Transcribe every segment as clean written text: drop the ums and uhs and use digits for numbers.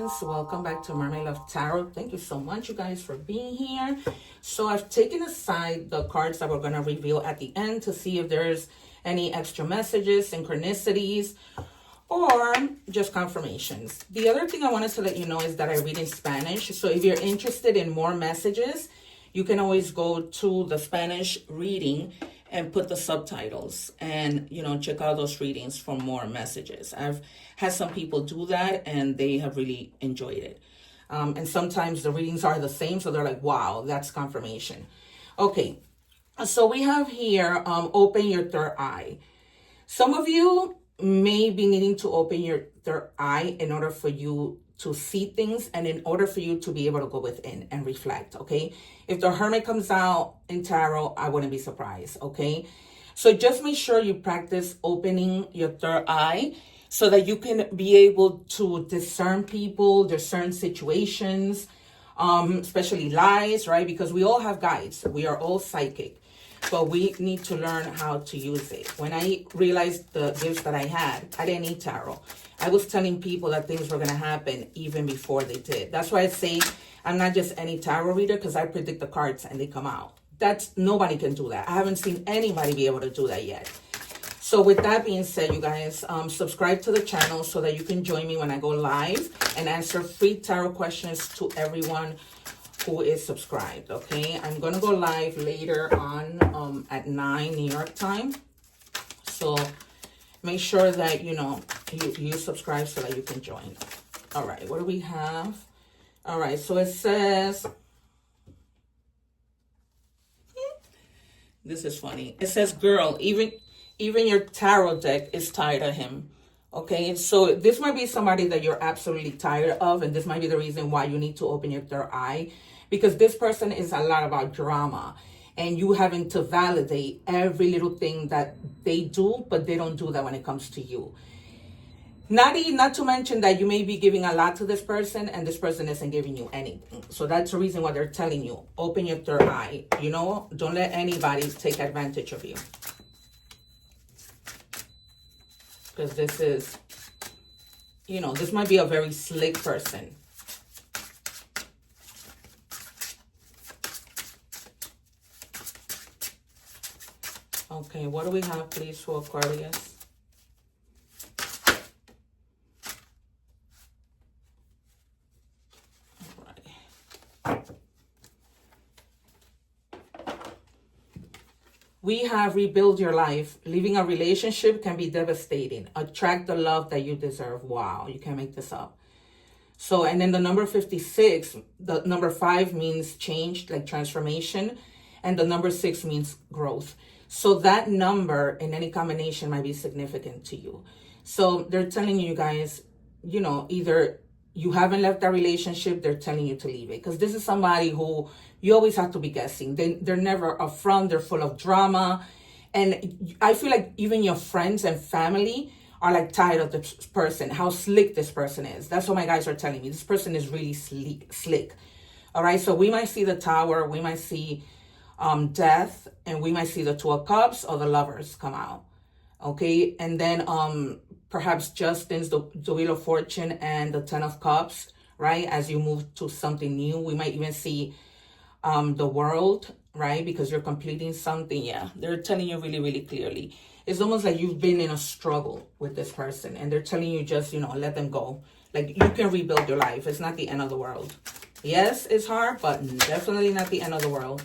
friends, welcome back to Mermaid Love Tarot. Thank you so much, you guys, for being here. So I've taken aside the cards that we're going to reveal at the end to see if there's any extra messages, synchronicities, or just confirmations. The other thing I wanted to let you know is that I read in Spanish. So if you're interested in more messages, you can always go to the Spanish reading and put the subtitles and, check out those readings for more messages. I've had some people do that and they have really enjoyed it. And sometimes the readings are the same, so they're like, wow, that's confirmation. Okay, so we have here, open your third eye. Some of you may be needing to open your third eye in order for you to see things and in order for you to be able to go within and reflect, okay? If the Hermit comes out in tarot, I wouldn't be surprised, okay? So just make sure you practice opening your third eye so that you can be able to discern people, discern situations, especially lies, right? Because we all have guides. We are all psychic, but we need to learn how to use it. When I realized the gifts that I had, I didn't need tarot. I was telling people that things were going to happen even before they did. That's why I say I'm not just any tarot reader, because I predict the cards and they come out. Nobody can do that. I haven't seen anybody be able to do that yet. So with that being said, you guys, subscribe to the channel so that you can join me when I go live and answer free tarot questions to everyone who is subscribed, okay? I'm going to go live later on at 9 New York time. So make sure that, you subscribe so that you can join. All right, what do we have? All right, so it says, this is funny. It says, girl, even your tarot deck is tired of him. Okay, so this might be somebody that you're absolutely tired of, and this might be the reason why you need to open your third eye, because this person is a lot about drama and you having to validate every little thing that they do, but they don't do that when it comes to you. Not to mention that you may be giving a lot to this person and this person isn't giving you anything. So that's the reason why they're telling you, open your third eye. Don't let anybody take advantage of you. Because this is, this might be a very slick person. Okay, what do we have, please, for Aquarius? We have rebuild your life. Leaving a relationship can be devastating. Attract the love that you deserve. Wow, you can't make this up. So, and then the number 56, the number 5 means change, like transformation. And the number 6 means growth. So that number in any combination might be significant to you. So they're telling you guys, either you haven't left that relationship, they're telling you to leave it. Because this is somebody who you always have to be guessing. They're never upfront. They're full of drama. And I feel like even your friends and family are like tired of this person, how slick this person is. That's what my guys are telling me. This person is really slick. All right. So we might see the Tower. We might see death. And we might see the 2 of Cups or the Lovers come out. Okay. And then perhaps Justin's the Wheel of Fortune and the 10 of Cups, right? As you move to something new, we might even see the World, right? Because you're completing something. Yeah, they're telling you really, really clearly. It's almost like you've been in a struggle with this person and they're telling you just, let them go. Like you can rebuild your life. It's not the end of the world. Yes, it's hard, but definitely not the end of the world.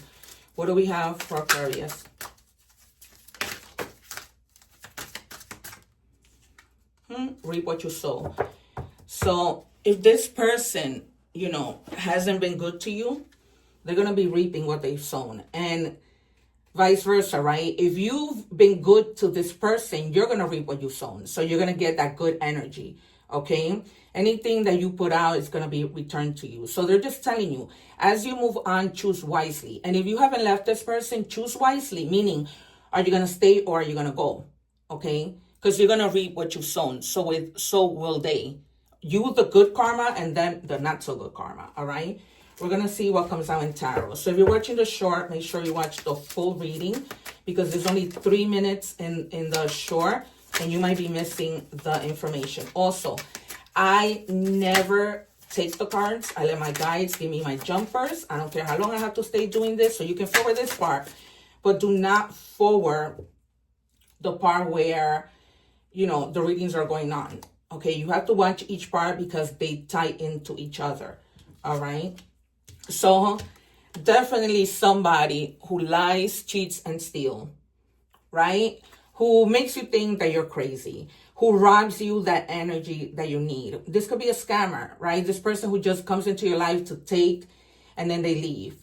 What do we have for Aquarius? Reap what you sow. So if this person, hasn't been good to you, they're going to be reaping what they've sown. And vice versa, right? If you've been good to this person, you're going to reap what you've sown. So you're going to get that good energy, okay? Anything that you put out is going to be returned to you. So they're just telling you, as you move on, choose wisely. And if you haven't left this person, choose wisely. Meaning, are you going to stay or are you going to go? Okay? Because you're going to reap what you've sown. So will they. You, the good karma, and them, the not so good karma, all right? We're going to see what comes out in tarot. So if you're watching the short, make sure you watch the full reading because there's only 3 minutes in the short and you might be missing the information. Also, I never take the cards. I let my guides give me my jumpers. I don't care how long I have to stay doing this. So you can forward this part, but do not forward the part where, you know, the readings are going on. Okay, you have to watch each part because they tie into each other. All right. So definitely somebody who lies, cheats, and steals, right? Who makes you think that you're crazy, who robs you that energy that you need. This could be a scammer, right? This person who just comes into your life to take and then they leave,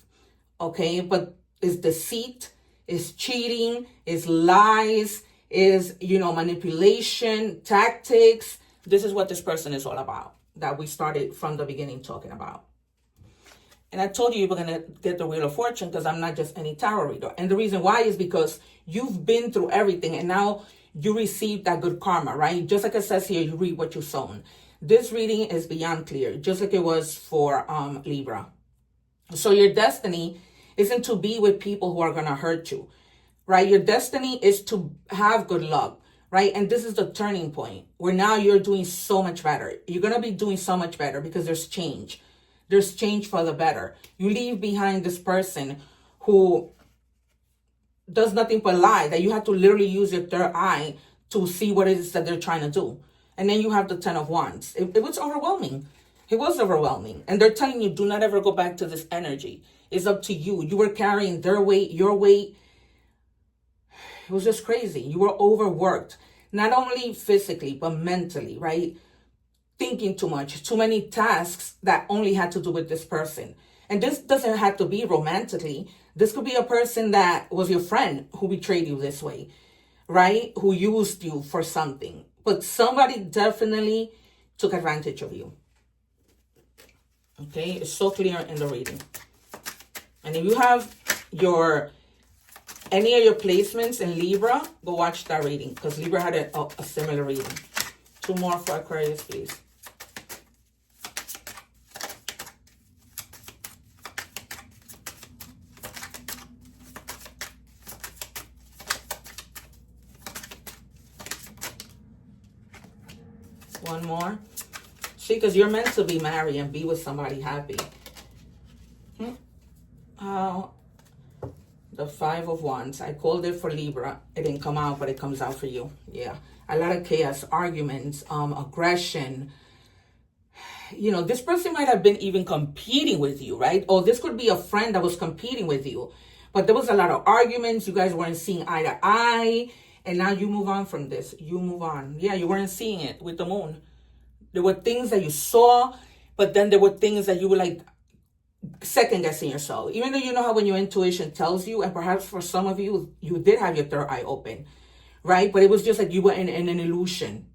okay? But it's deceit, it's cheating, it's lies, is, you know, manipulation, tactics. This is what this person is all about, that we started from the beginning talking about. And I told you were going to get the Wheel of Fortune because I'm not just any tarot reader. And the reason why is because you've been through everything and now you receive that good karma, right? Just like it says here, you reap what you sown. This reading is beyond clear, just like it was for Libra. So your destiny isn't to be with people who are going to hurt you, right? Your destiny is to have good luck, right? And this is the turning point where now you're doing so much better. You're going to be doing so much better because there's change. There's change for the better. You leave behind this person who does nothing but lie, that you have to literally use your third eye to see what it is that they're trying to do. And then you have the 10 of Wands. It was overwhelming. It was overwhelming. And they're telling you, do not ever go back to this energy. It's up to you. You were carrying their weight, your weight. It was just crazy. You were overworked, not only physically, but mentally, right? Thinking too much, too many tasks that only had to do with this person. And this doesn't have to be romantically. This could be a person that was your friend who betrayed you this way, right? Who used you for something. But somebody definitely took advantage of you. Okay, it's so clear in the reading. And if you have any of your placements in Libra, go watch that reading because Libra had a similar reading. 2 more for Aquarius, please. One more. See, because you're meant to be married and be with somebody happy. The 5 of Wands. I called it for Libra. It didn't come out, but it comes out for you. Yeah. A lot of chaos, arguments, aggression. You know, this person might have been even competing with you, right? Or this could be a friend that was competing with you. But there was a lot of arguments. You guys weren't seeing eye to eye. And now you move on from this. You move on. Yeah, you weren't seeing it with the moon. There were things that you saw, but then there were things that you were like second guessing yourself. Even though you know how when your intuition tells you, and perhaps for some of you, you did have your third eye open, right? But it was just like you were in an illusion.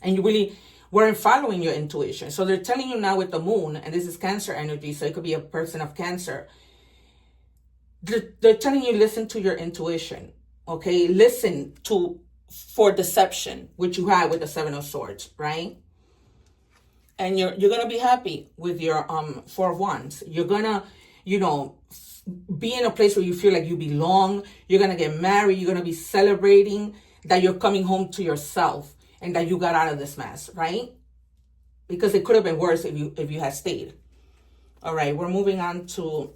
And you really weren't following your intuition. So they're telling you now with the moon, and this is Cancer energy, so it could be a person of Cancer. They're telling you, listen to your intuition. Okay, listen for deception, which you had with the 7 of Swords, right? And you're gonna be happy with your 4 of Wands. You're gonna, you know, be in a place where you feel like you belong. You're gonna get married. You're gonna be celebrating that you're coming home to yourself and that you got out of this mess, right? Because it could have been worse if you had stayed. All right, we're moving on to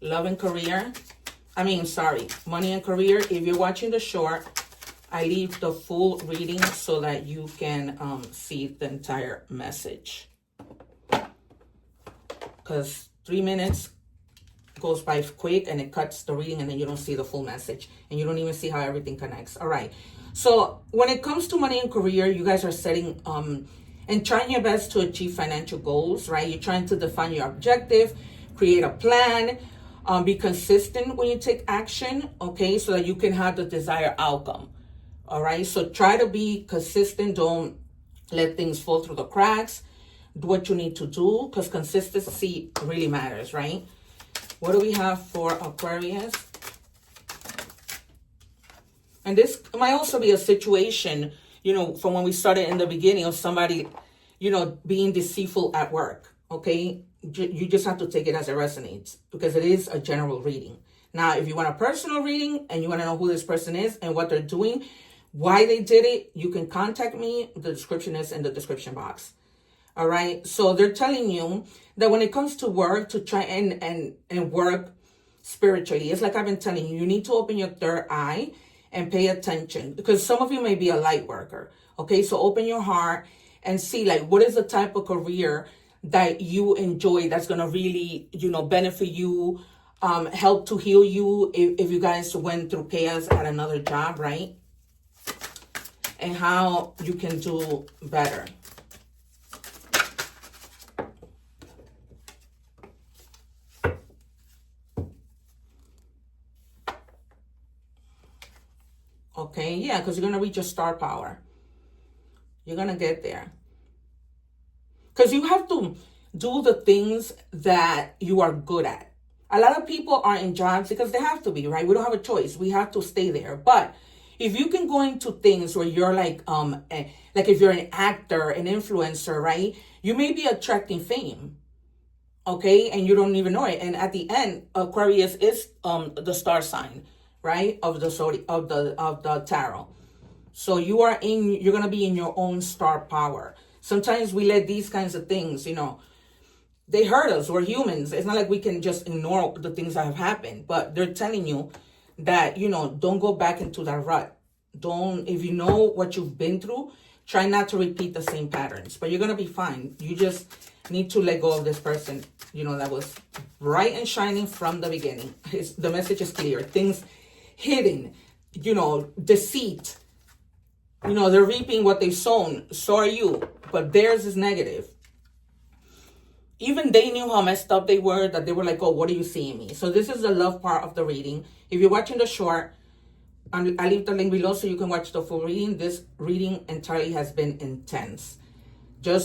love and career. Money and career. If you're watching the short, I leave the full reading so that you can see the entire message. Because 3 minutes goes by quick and it cuts the reading and then you don't see the full message. And you don't even see how everything connects. All right. So when it comes to money and career, you guys are setting and trying your best to achieve financial goals, right? You're trying to define your objective, create a plan. Be consistent when you take action, okay, so that you can have the desired outcome, all right? So try to be consistent. Don't let things fall through the cracks. Do what you need to do because consistency really matters, right? What do we have for Aquarius? And this might also be a situation, you know, from when we started in the beginning of somebody, you know, being deceitful at work, okay? You just have to take it as it resonates because it is a general reading. Now, if you want a personal reading and you want to know who this person is and what they're doing, why they did it, you can contact me. The description is in the description box. All right. So they're telling you that when it comes to work, to try and work spiritually, it's like I've been telling you, you need to open your third eye and pay attention, because some of you may be a light worker. Okay. So open your heart and see, like, what is the type of career that you enjoy that's going to really, benefit you, help to heal you if you guys went through chaos at another job, right? And how you can do better. Okay, yeah, because you're going to reach your star power. You're going to get there. Because you have to do the things that you are good at. A lot of people are in jobs because they have to be, right? We don't have a choice. We have to stay there. But if you can go into things where you're like if you're an actor, an influencer, right? You may be attracting fame, okay? And you don't even know it. And at the end, Aquarius is the star sign, right? Of the tarot. So you're going to be in your own star power. Sometimes we let these kinds of things, they hurt us. We're humans. It's not like we can just ignore the things that have happened, but they're telling you that, don't go back into that rut. If you know what you've been through, try not to repeat the same patterns, but you're going to be fine. You just need to let go of this person, that was bright and shining from the beginning. The message is clear. Things hidden, deceit, they're reaping what they've sown. So are you, but theirs is negative. Even they knew how messed up they were, that they were like, oh, what are you seeing me? So this is the love part of the reading. If you're watching the short, I'll leave the link below so you can watch the full reading. This reading entirely has been intense.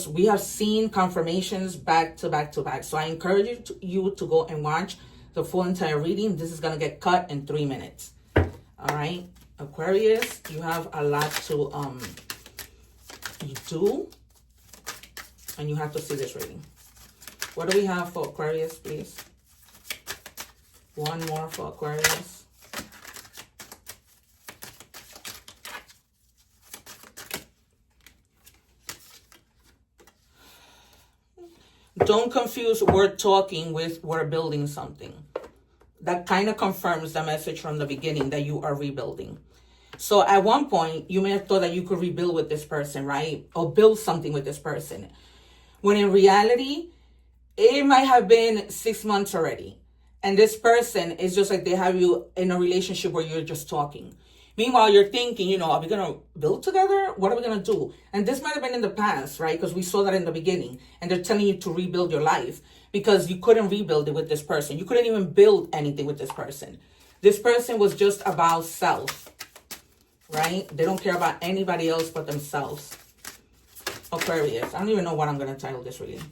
We have seen confirmations back to back to back. So I encourage you to go and watch the full entire reading. This is going to get cut in 3 minutes. All right. Aquarius, you have a lot to do. And you have to see this reading. What do we have for Aquarius, please? One more for Aquarius. Don't confuse word talking with we're building something. That kind of confirms the message from the beginning that you are rebuilding. So at one point, you may have thought that you could rebuild with this person, right? Or build something with this person. When in reality, it might have been 6 months already. And this person is just like they have you in a relationship where you're just talking. Meanwhile, you're thinking, are we going to build together? What are we going to do? And this might have been in the past, right? Because we saw that in the beginning. And they're telling you to rebuild your life because you couldn't rebuild it with this person. You couldn't even build anything with this person. This person was just about self, right? They don't care about anybody else but themselves. Aquarius. I don't even know what I'm going to title this reading.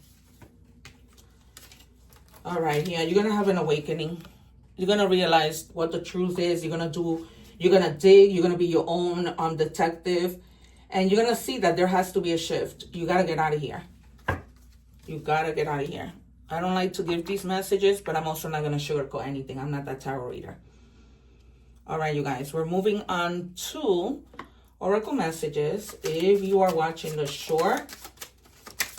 All right, yeah, you're going to have an awakening. You're going to realize what the truth is. You're going to dig. You're going to be your own detective. And you're going to see that there has to be a shift. You got to get out of here. You got to get out of here. I don't like to give these messages, but I'm also not going to sugarcoat anything. I'm not that tarot reader. All right, you guys, we're moving on to oracle messages. If you are watching the short,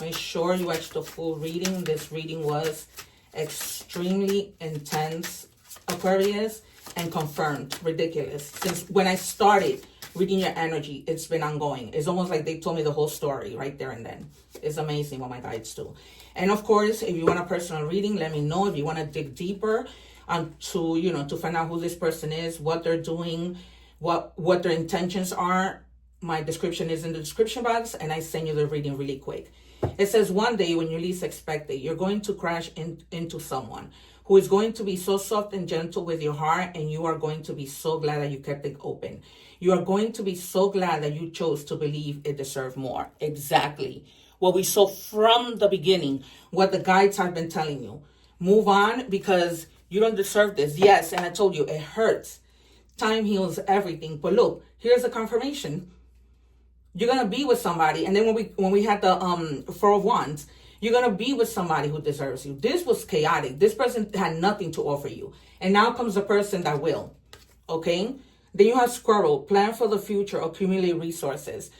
make sure you watch the full reading. This reading was extremely intense, Aquarius, and confirmed. Ridiculous. Since when I started reading your energy, it's been ongoing. It's almost like they told me the whole story right there and then. It's amazing what my guides do. And of course, if you want a personal reading, let me know. If you want to dig deeper to find out who this person is, what they're doing, what their intentions are, my description is in the description box, and I send you the reading really quick. It says, one day when you least expect it, you're going to crash into someone who is going to be so soft and gentle with your heart, and you are going to be so glad that you kept it open. You are going to be so glad that you chose to believe it deserved more. Exactly what we saw from the beginning, what the guides have been telling you. Move on because you don't deserve this. Yes, and I told you, it hurts. Time heals everything. But look, here's a confirmation. You're going to be with somebody. And then when we had the Four of Wands, you're going to be with somebody who deserves you. This was chaotic. This person had nothing to offer you. And now comes the person that will. Okay? Then you have Squirrel. Plan for the future. Accumulate resources.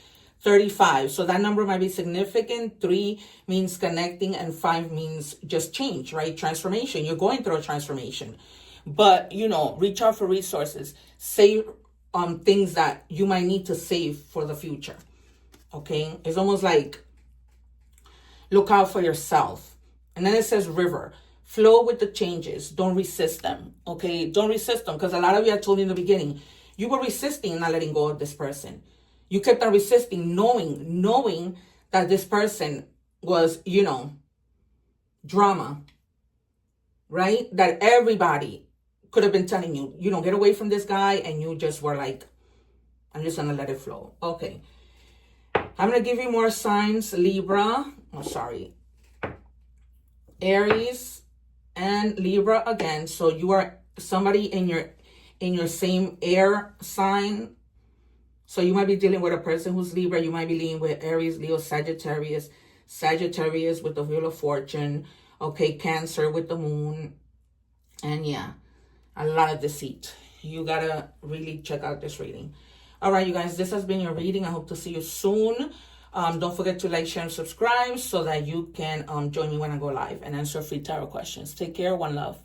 35. So that number might be significant. 3 means connecting, and 5 means just change, right? Transformation. You're going through a transformation. But, you know, reach out for resources. Save things that you might need to save for the future. Okay? It's almost like look out for yourself. And then it says river. Flow with the changes. Don't resist them. Okay? Don't resist them. Because a lot of you, I told you in the beginning, you were resisting not letting go of this person. You kept on resisting, knowing that this person was, you know, drama. Right? That everybody could have been telling you, you know, get away from this guy. And you just were like, I'm just going to let it flow. Okay. I'm going to give you more signs. Libra. Oh, sorry. Aries and Libra again. So you are somebody in your same air sign. So you might be dealing with a person who's Libra. You might be dealing with Aries, Leo, Sagittarius. Sagittarius with the Wheel of Fortune. Okay, Cancer with the Moon. And yeah, a lot of deceit. You gotta really check out this reading. All right, you guys, this has been your reading. I hope to see you soon. Don't forget to like, share, and subscribe so that you can join me when I go live and answer free tarot questions. Take care. One love.